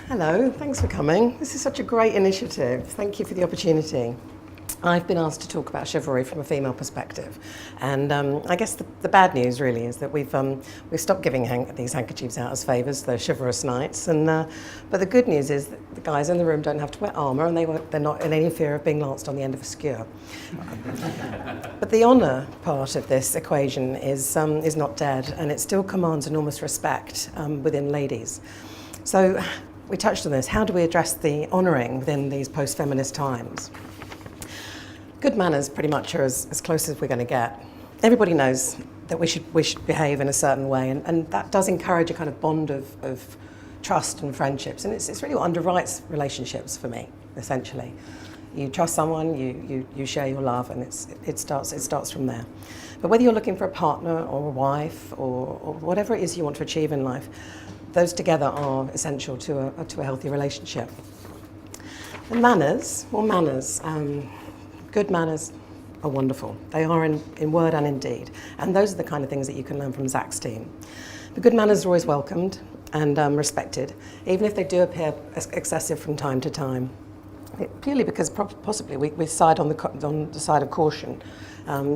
Hello, thanks for coming. This is such a great initiative. Thank you for the opportunity. I've been asked to talk about chivalry from a female perspective, and I guess the bad news really is that we've stopped giving these handkerchiefs out as favours, the chivalrous knights, and but the good news is that the guys in the room don't have to wear armour, and they're not in any fear of being lanced on the end of a skewer. But the honour part of this equation is not dead, and it still commands enormous respect within ladies. So we touched on this. How do we address the honouring within these post-feminist times? Good manners pretty much are as close as we're going to get. Everybody knows that we should behave in a certain way, and that does encourage a kind of bond of trust and friendships, and it's really what underwrites relationships for me, essentially. You trust someone, you share your love, and it starts from there. But whether you're looking for a partner or a wife or whatever it is you want to achieve in life, those together are essential to a healthy relationship. And manners, good manners are wonderful. They are in word and in deed. And those are the kind of things that you can learn from Zach's team. The good manners are always welcomed and respected, even if they do appear excessive from time to time. Purely because possibly we side on the side of caution,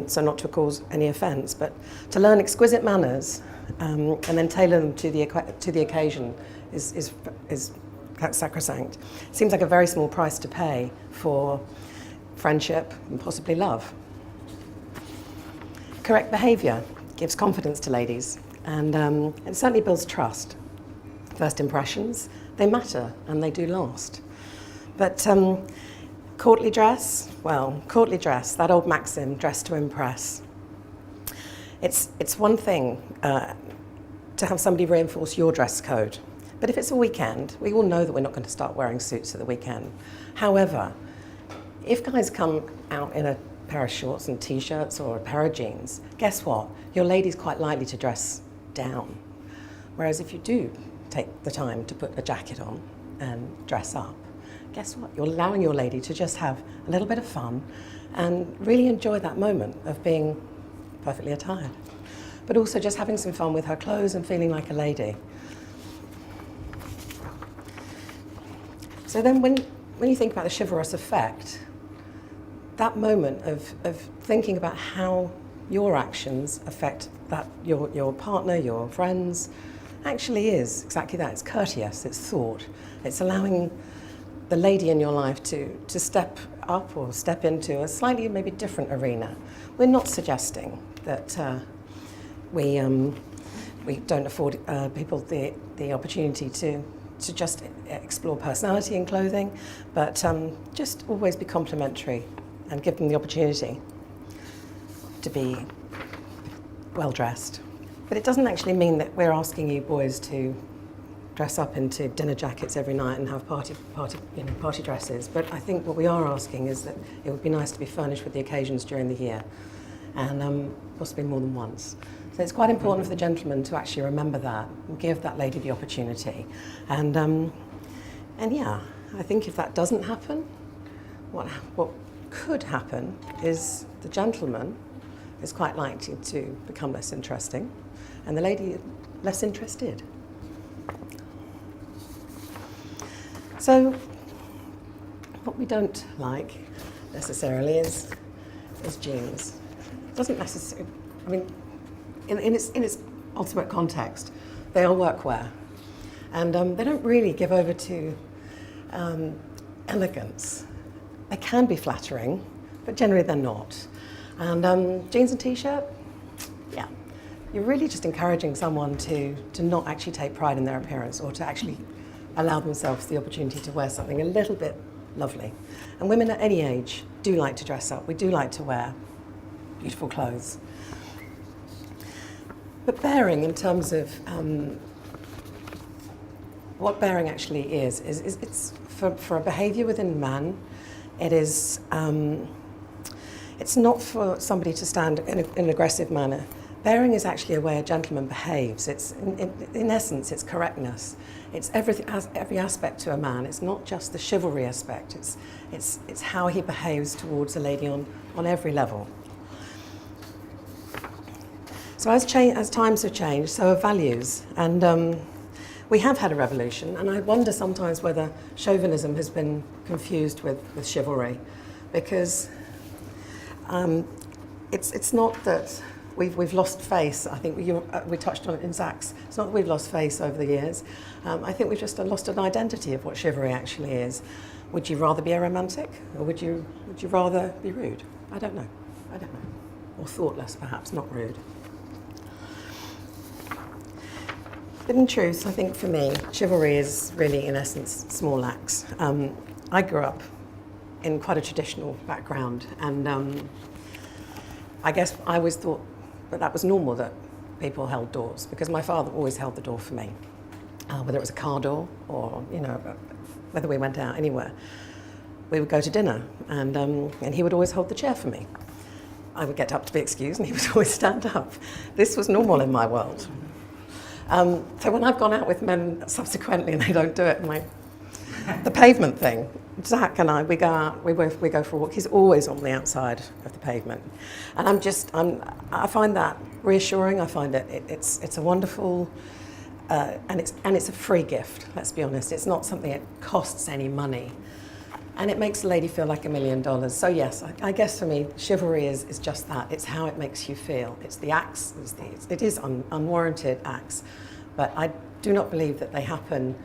so not to cause any offence, but to learn exquisite manners and then tailor them to the occasion is sacrosanct. It seems like a very small price to pay for friendship and possibly love. Correct behaviour gives confidence to ladies, and it certainly builds trust. First impressions, they matter and they do last. But courtly dress, that old maxim, dress to impress. It's one thing to have somebody reinforce your dress code, but if it's a weekend, we all know that we're not going to start wearing suits at the weekend. However, if guys come out in a pair of shorts and t-shirts or a pair of jeans, guess what? Your lady's quite likely to dress down. Whereas if you do take the time to put a jacket on and dress up, guess what? You're allowing your lady to just have a little bit of fun and really enjoy that moment of being perfectly attired, but also just having some fun with her clothes and feeling like a lady. So then when you think about the chivalrous effect, that moment of thinking about how your actions affect your partner, your friends, actually is exactly that. It's courteous, it's thought. It's allowing the lady in your life to step up or step into a slightly maybe different arena. We're not suggesting that we don't afford people the opportunity to just explore personality in clothing, but just always be complimentary and give them the opportunity to be well dressed. But it doesn't actually mean that we're asking you boys to dress up into dinner jackets every night and have party dresses. But I think what we are asking is that it would be nice to be furnished with the occasions during the year, and possibly more than once. So it's quite important for the gentleman to actually remember that and give that lady the opportunity. And yeah, I think if that doesn't happen, what could happen is the gentleman is quite likely to become less interesting and the lady less interested. So what we don't like necessarily is jeans. It doesn't necessarily, I mean, in its ultimate context, they are workwear, and they don't really give over to elegance. They can be flattering, but generally they're not. And jeans and t-shirt, yeah, you're really just encouraging someone to not actually take pride in their appearance or to actually allow themselves the opportunity to wear something a little bit lovely. And women at any age do like to dress up. We do like to wear beautiful clothes. But bearing, in terms of what bearing actually is it's for a behaviour within man. It is. It's not for somebody to stand in an aggressive manner. Bearing is actually a way a gentleman behaves. It's in essence, it's correctness. It's every aspect to a man. It's not just the chivalry aspect. It's how he behaves towards a lady on every level. So as times have changed, so have values. And we have had a revolution, and I wonder sometimes whether chauvinism has been confused with chivalry, because it's not that we've lost face. I think we touched on it in Zach's. It's not that we've lost face over the years. I think we've just lost an identity of what chivalry actually is. Would you rather be a romantic, or would you rather be rude? I don't know. Or thoughtless, perhaps, not rude. But in truth, I think for me, chivalry is really, in essence, small acts. I grew up in quite a traditional background, and I guess I always thought that was normal, that people held doors, because my father always held the door for me, whether it was a car door or, whether we went out anywhere. We would go to dinner, and he would always hold the chair for me. I would get up to be excused, and he would always stand up. This was normal in my world. So when I've gone out with men subsequently and they don't do it, the pavement thing, Zach and I, we go out, we go for a walk. He's always on the outside of the pavement. And I find that reassuring. I find it's a wonderful, and it's a free gift, let's be honest. It's not something that costs any money. And it makes a lady feel like $1 million. So yes, I guess for me, chivalry is just that. It's how it makes you feel. It's the acts, it is unwarranted acts. But I do not believe that they happen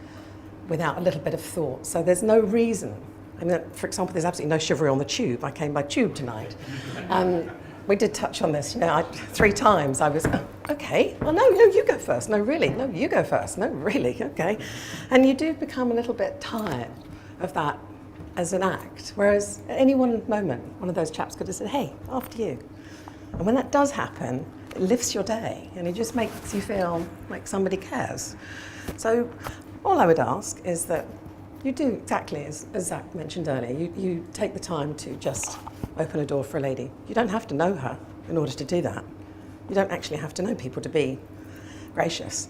without a little bit of thought. So there's no reason. I mean, for example, there's absolutely no chivalry on the tube. I came by tube tonight. We did touch on this, 3 times I was, okay, well, no, you go first. No, really, no, you go first. No, really, okay. And you do become a little bit tired of that as an act, whereas at any one moment, one of those chaps could have said, hey, after you. And when that does happen, it lifts your day, and it just makes you feel like somebody cares. So all I would ask is that you do exactly as Zach mentioned earlier, you take the time to just open a door for a lady. You don't have to know her in order to do that. You don't actually have to know people to be gracious.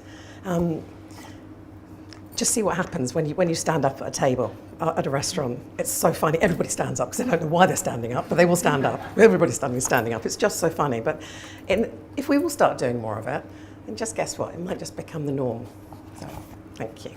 Just see what happens when you stand up at a table at a restaurant. It's so funny. Everybody stands up because they don't know why they're standing up, but they will stand up. Everybody's standing up. It's just so funny. But if we will start doing more of it, then just guess what? It might just become the norm. So, thank you.